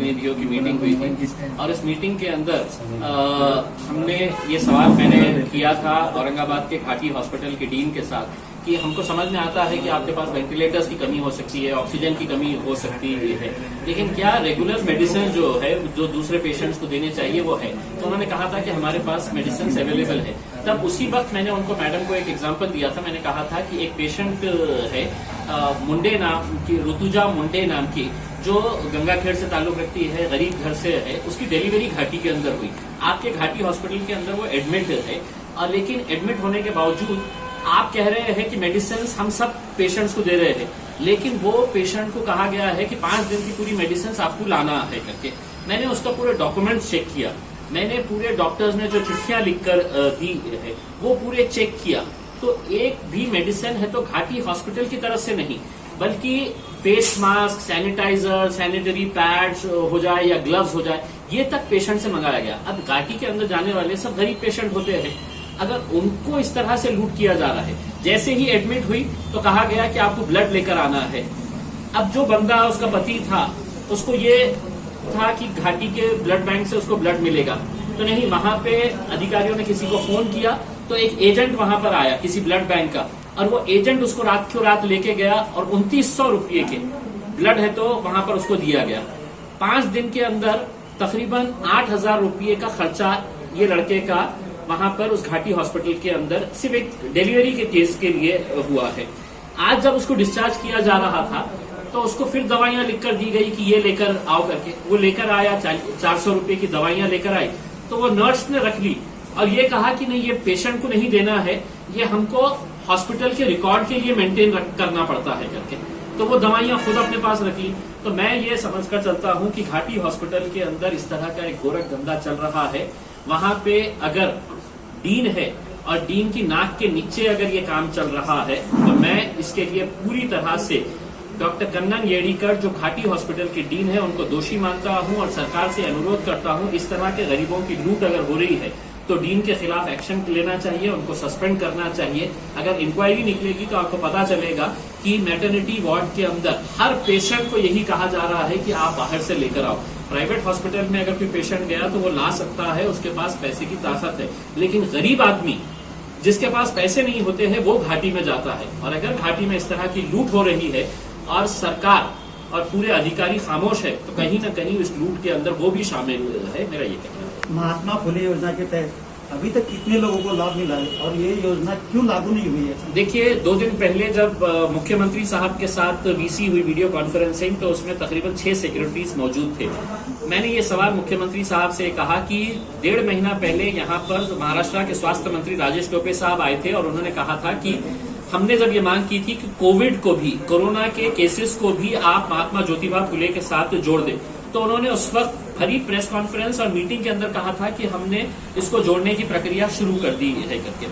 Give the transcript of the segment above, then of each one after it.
प्रतिनिधियों की मीटिंग हुई थी और इस मीटिंग के अंदर हमने ये सवाल मैंने किया था औरंगाबाद के घाटी हॉस्पिटल के डीन के साथ कि हमको समझ में आता है कि आपके पास वेंटिलेटर्स की कमी हो सकती है, ऑक्सीजन की कमी हो सकती है, लेकिन क्या रेगुलर मेडिसिन जो है जो दूसरे पेशेंट्स को देने चाहिए वो है? तो उन्होंने कहा था कि हमारे पास मेडिसिन अवेलेबल है। तब उसी वक्त मैंने उनको मैडम को एक एग्जांपल दिया था। मैंने कहा था कि एक पेशेंट है मुंडे नाम की, ऋतुजा मुंडे नाम की, जो गंगाखेड़ से ताल्लुक रखती है, गरीब घर से है, उसकी डिलीवरी घाटी के अंदर हुई। आपके घाटी हॉस्पिटल के अंदर वो एडमिट है और लेकिन एडमिट होने के बावजूद आप कह रहे हैं कि मेडिसिन हम सब पेशेंट्स को दे रहे हैं, लेकिन वो पेशेंट को कहा गया है कि 5 दिन की पूरी मेडिसिन आपको लाना है करके। मैंने उसका पूरे डॉक्यूमेंट चेक किया, मैंने पूरे डॉक्टर्स ने जो चिट्ठियां लिखकर दी है वो पूरे चेक किया, तो एक भी मेडिसिन है तो घाटी हॉस्पिटल की तरफ से नहीं, बल्कि face mask, sanitiser, sanitary pads हो जाए या ग्लव्स हो जाए, ये तक पेशेंट से मंगाया गया। अब घाटी के अंदर जाने वाले सब गरीब पेशेंट होते हैं, अगर उनको इस तरह से लूट किया जा रहा है। जैसे ही एडमिट हुई तो कहा गया कि आपको ब्लड लेकर आना है। अब जो बंदा उसका पति था उसको ये था कि घाटी के ब्लड बैंक से उसको ब्लड मिलेगा, तो नहीं, वहां पे अधिकारियों ने किसी को फोन किया तो एक एजेंट वहां पर आया किसी ब्लड बैंक का, और वो एजेंट उसको रात को रात लेके गया और 2900 रुपये के ब्लड है तो वहां पर उसको दिया गया। 5 दिन के अंदर तकरीबन 8000 रुपये का खर्चा ये लड़के का वहां पर उस घाटी हॉस्पिटल के अंदर सिर्फ एक डिलीवरी के केस के लिए हुआ है। आज जब उसको डिस्चार्ज किया जा रहा था तो उसको फिर दवाइयां लिखकर दी गई कि ये लेकर आओ करके। वो लेकर आया, 400 रुपये की दवाइयां लेकर आई, तो वो नर्स ने रख ली और ये कहा कि नहीं, ये पेशेंट को नहीं देना है, ये हमको हॉस्पिटल के रिकॉर्ड के लिए मेंटेन करना पड़ता है करके। तो वो दवाइयां खुद अपने पास रख ली। तो मैं ये समझकर चलता हूं कि घाटी हॉस्पिटल के अंदर इस तरह का एक गोरख धंधा चल रहा है। वहां पे अगर डीन है और डीन की नाक के नीचे अगर ये काम चल रहा है तो मैं इसके लिए पूरी तरह से डॉक्टर कन्नन येड़ीकर जो घाटी हॉस्पिटल के डीन है उनको दोषी मानता हूं और सरकार से अनुरोध करता हूं, इस तरह के गरीबों की लूट अगर हो रही है तो डीन के खिलाफ एक्शन लेना चाहिए, उनको सस्पेंड करना चाहिए। अगर इंक्वायरी निकलेगी तो आपको पता चलेगा कि मैटरनिटी वार्ड के अंदर हर पेशेंट को यही कहा जा रहा है कि आप बाहर से लेकर आओ। प्राइवेट हॉस्पिटल में अगर कोई पेशेंट गया तो वो ला सकता है, उसके पास पैसे की ताकत है, लेकिन गरीब आदमी जिसके पास पैसे नहीं होते हैं वो घाटी में जाता है। और अगर घाटी में इस तरह की लूट हो रही है और सरकार और पूरे अधिकारी खामोश है तो कहीं ना कहीं इस लूट के अंदर वो भी शामिल है, मेरा ये कहना है। महात्मा फुले योजना के तहत अभी तक कितने लोगों को लाभ मिला है और ये योजना क्यों लागू नहीं हुई है? देखिए, 2 दिन पहले जब मुख्यमंत्री साहब के साथ वीसी हुई वीडियो कॉन्फ्रेंसिंग, तो उसमें तकरीबन 6 सेक्रेटरीज मौजूद थे। मैंने ये सवाल मुख्यमंत्री साहब से कहा कि 1.5 महीना पहले यहाँ पर महाराष्ट्र के स्वास्थ्य मंत्री राजेश टोपे साहब आए थे और उन्होंने कहा था कि हमने जब ये मांग की थी कि कोविड को भी, कोरोना के केसेस को भी आप महात्मा ज्योतिबा फुले के साथ जोड़ दें, तो उन्होंने उस वक्त भरी प्रेस कॉन्फ्रेंस और मीटिंग के अंदर कहा था कि हमने इसको जोड़ने की प्रक्रिया शुरू कर दी है करके।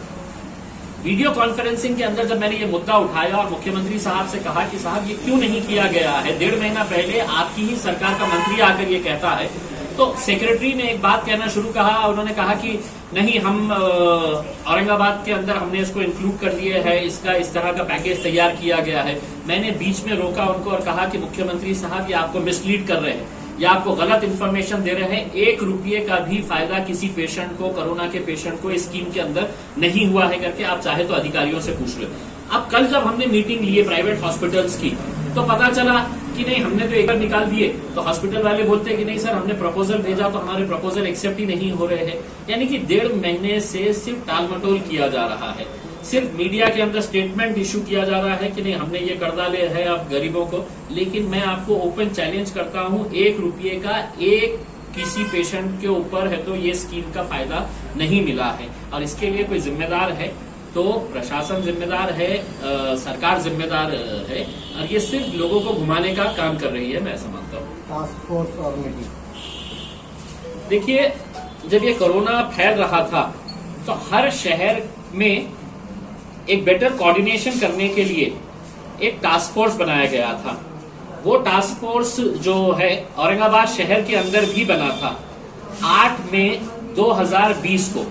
वीडियो कॉन्फ्रेंसिंग के अंदर जब मैंने ये मुद्दा उठाया और मुख्यमंत्री साहब से कहा कि साहब ये क्यों नहीं किया गया है, 1.5 महीना पहले आपकी ही सरकार का मंत्री आकर ये कहता है, तो सेक्रेटरी ने एक बात कहना शुरू कहा। उन्होंने कहा कि नहीं, हम औरंगाबाद के अंदर हमने इसको इंक्लूड कर दिया है, इसका इस तरह का पैकेज तैयार किया गया है। मैंने बीच में रोका उनको और कहा कि मुख्यमंत्री साहब ये आपको मिसलीड कर रहे हैं या आपको गलत इन्फॉर्मेशन दे रहे हैं। 1 रुपये का भी फायदा किसी पेशेंट को, कोरोना के पेशेंट को इस स्कीम के अंदर नहीं हुआ है करके आप चाहे तो अधिकारियों से पूछ लो। अब कल जब हमने मीटिंग ली है प्राइवेट हॉस्पिटल्स की तो पता चला कि नहीं, हमने तो एक बार निकाल दिए, तो हॉस्पिटल वाले बोलते हैं कि नहीं सर, हमने प्रपोजल भेजा तो हमारे प्रपोजल एक्सेप्ट ही नहीं हो रहे हैं। यानी कि 1.5 महीने से सिर्फ टालमटोल किया जा रहा है, सिर्फ मीडिया के अंदर स्टेटमेंट इशू किया जा रहा है कि नहीं हमने ये कर डाले है अब गरीबों को। लेकिन मैं आपको ओपन चैलेंज करता हूं, 1 रुपये का एक किसी पेशेंट के ऊपर है तो ये स्कीम का फायदा नहीं मिला है। और इसके लिए कोई जिम्मेदार है तो प्रशासन जिम्मेदार है, सरकार जिम्मेदार है, और ये सिर्फ लोगों को घुमाने का काम कर रही है, मैं ऐसा मानता हूँ। टास्क फोर्स और मीटिंग, देखिए, जब ये कोरोना फैल रहा था तो हर शहर में एक बेटर कोऑर्डिनेशन करने के लिए एक टास्क फोर्स बनाया गया था। वो टास्क फोर्स जो है औरंगाबाद शहर के अंदर भी बना था। 8 मई 2020 को,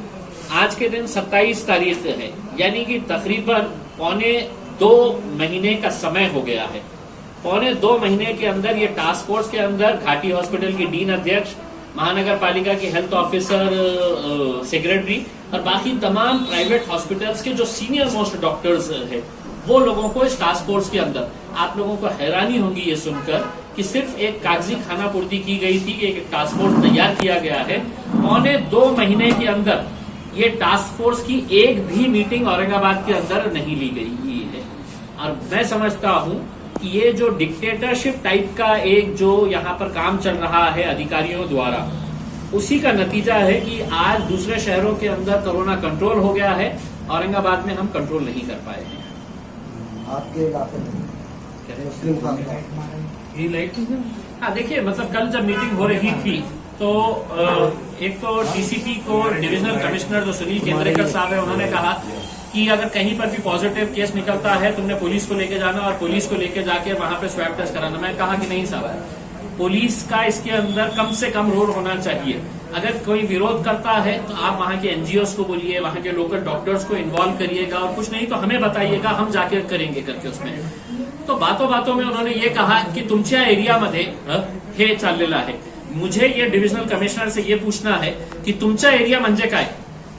आज के दिन 27 तारीख है, यानी कि तकरीबन 1.25 महीने का समय हो गया है। 2 महीने के अंदर ये टास्क फोर्स के अंदर घाटी हॉस्पिटल की डीन अध्यक्ष, महानगर पालिका के हेल्थ ऑफिसर, सेक्रेटरी और बाकी तमाम प्राइवेट हॉस्पिटल्स के जो सीनियर मोस्ट डॉक्टर्स हैं, वो लोगों को इस टास्क फोर्स के अंदर, आप लोगों को हैरानी होगी ये सुनकर कि सिर्फ एक कागजी खानापूर्ति की गई थी कि एक टास्क फोर्स तैयार किया गया है। 2 महीने के अंदर ये टास्क फोर्स की एक भी मीटिंग औरंगाबाद के अंदर नहीं ली गई है। और मैं समझता हूं कि ये जो डिक्टेटरशिप टाइप का एक जो यहाँ पर काम चल रहा है अधिकारियों द्वारा, उसी का नतीजा है कि आज दूसरे शहरों के अंदर कोरोना कंट्रोल हो गया है, औरंगाबाद में हम कंट्रोल नहीं कर पाए हैं। आपके इलाके में मुस्लिम हाँ, देखिए, मतलब कल जब मीटिंग हो रही थी तो एक तो डीसीपी को डिविजनल कमिश्नर जो सुनील केंद्रेकर साहब है, उन्होंने कहा कि अगर कहीं पर भी पॉजिटिव केस निकलता है तुमने पुलिस को लेके जाना और पुलिस को लेके जाके वहां पे स्वैब टेस्ट कराना। मैं कहा कि नहीं साहब, पुलिस का इसके अंदर कम से कम रोल होना चाहिए। अगर कोई विरोध करता है तो आप वहां के एनजीओस को बोलिए, वहां के लोकल डॉक्टर्स को इन्वॉल्व करिएगा, और कुछ नहीं तो हमें बताइएगा, हम जाके करेंगे करके उसमें। तो बातों बातों में उन्होंने ये कहा कि तुमच्या एरियामध्ये हे चाललेलं आहे। मुझे ये डिविजनल कमिश्नर से ये पूछना है कि तुमचा एरिया म्हणजे काय?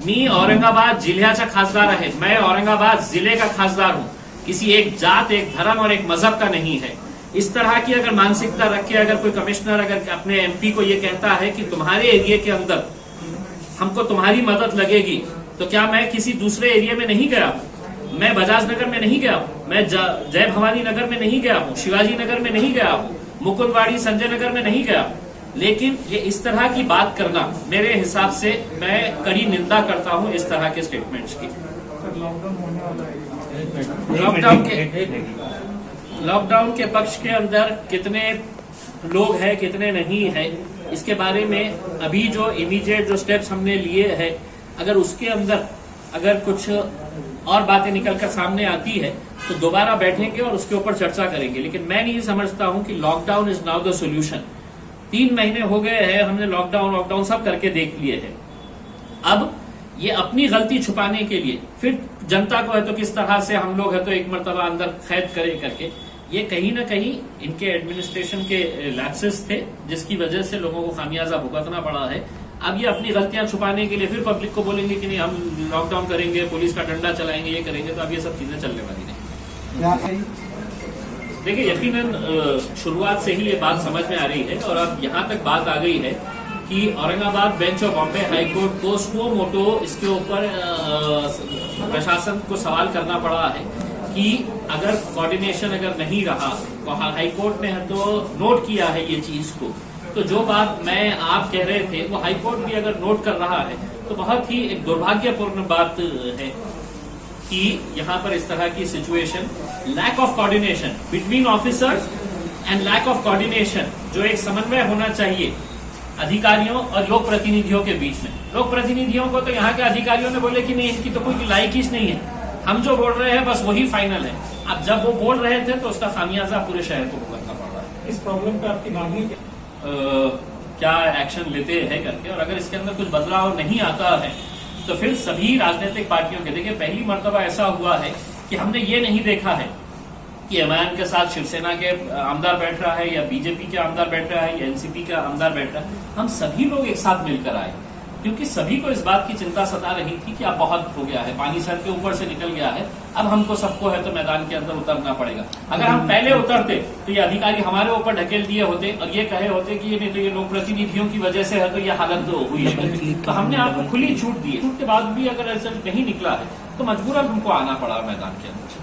मी औरंगाबाद जिल्ह्याचा खासदार आहे, मैं औरंगाबाद जिले का खासदार हूं, किसी एक जात, एक धर्म और एक मजहब का नहीं है। इस तरह की अगर मानसिकता रख के अगर कोई कमिश्नर अगर अपने एमपी को ये कहता है कि तुम्हारे एरिया के अंदर हमको तुम्हारी मदद लगेगी, तो क्या मैं किसी दूसरे एरिया में नहीं गया हूं? मैं बजाज नगर में नहीं गया हूं, मैं जय भवानी नगर में नहीं गया हूं, शिवाजी नगर में नहीं गया हूं, मुकुंदवाड़ी संजय नगर में नहीं गया हूं। लेकिन ये इस तरह की बात करना, मेरे हिसाब से मैं कड़ी निंदा करता हूं इस तरह के स्टेटमेंट्स की। लॉकडाउन के पक्ष के अंदर कितने लोग हैं, कितने नहीं है, इसके बारे में अभी जो इमीडिएट जो स्टेप्स हमने लिए हैं, अगर उसके अंदर अगर कुछ और बातें निकलकर सामने आती है तो दोबारा बैठेंगे और उसके ऊपर चर्चा करेंगे। लेकिन मैं नहीं समझता हूं कि lockdown is now the solution. 3 महीने हो गए हैं, हमने लॉकडाउन सब करके देख लिए हैं। अब ये अपनी गलती छुपाने के लिए फिर जनता को है तो किस तरह से हम लोग है तो एक मर्तबा अंदर कैद करें करके, ये कहीं ना कहीं इनके एडमिनिस्ट्रेशन के लैप्सेस थे, जिसकी वजह से लोगों को खामियाजा भुगतना पड़ा है। अब ये अपनी गलतियां छुपाने के लिए फिर पब्लिक को बोलेंगे कि नहीं हम लॉकडाउन करेंगे, पुलिस का डंडा चलाएंगे, ये करेंगे, तो अब ये सब चीजें चलने वाली नहीं। देखिए, यकीनन शुरुआत से ही ये बात समझ में आ रही है और अब यहाँ तक बात आ गई है कि Aurangabad bench of Bombay high court को स्वो मोटो इसके ऊपर प्रशासन को सवाल करना पड़ा है कि अगर कोऑर्डिनेशन अगर नहीं रहा, तो हाईकोर्ट ने तो नोट किया है ये चीज को, तो जो बात मैं आप कह रहे थे वो हाईकोर्ट भी अगर नोट कर रहा है तो बहुत ही एक दुर्भाग्यपूर्ण बात है कि यहाँ पर इस तरह की situation, lack of coordination between officers and lack of coordination, जो एक समन्वय होना चाहिए अधिकारियों और लोक प्रतिनिधियों के बीच में। लोक प्रतिनिधियों को तो यहाँ के अधिकारियों ने बोले कि नहीं, इनकी तो कोई लायकी नहीं है, हम जो बोल रहे हैं बस वही फाइनल है। अब जब वो बोल रहे थे तो उसका खामियाजा पूरे शहर को भुगतना पड़ रहा है। इस प्रॉब्लम पे आपकी मांग क्या एक्शन लेते हैं करके, और अगर इसके अंदर कुछ बदलाव नहीं आता है तो फिर सभी राजनीतिक पार्टियों के, देखिए पहली मर्तबा ऐसा हुआ है कि हमने ये नहीं देखा है कि एमआईएम के साथ शिवसेना के आमदार बैठ रहा है या बीजेपी के आमदार बैठ रहा है या एनसीपी का आमदार बैठ रहा है। हम सभी लोग एक साथ मिलकर आए क्योंकि सभी को इस बात की चिंता सता रही थी कि अब बहुत हो गया है, पानी सर के ऊपर से निकल गया है, अब हमको सबको है तो मैदान के अंदर उतरना पड़ेगा। अगर हम पहले उतरते तो ये अधिकारी हमारे ऊपर ढकेल दिए होते और ये कहे होते कि ये नहीं तो ये लोक प्रतिनिधियों की वजह से है तो ये हालत हुई है। तो हमने आपको खुली छूट दी, छूट के बाद भी अगर रिजल्ट नहीं निकला है तो मजबूरन हमको आना पड़ा मैदान के अंदर।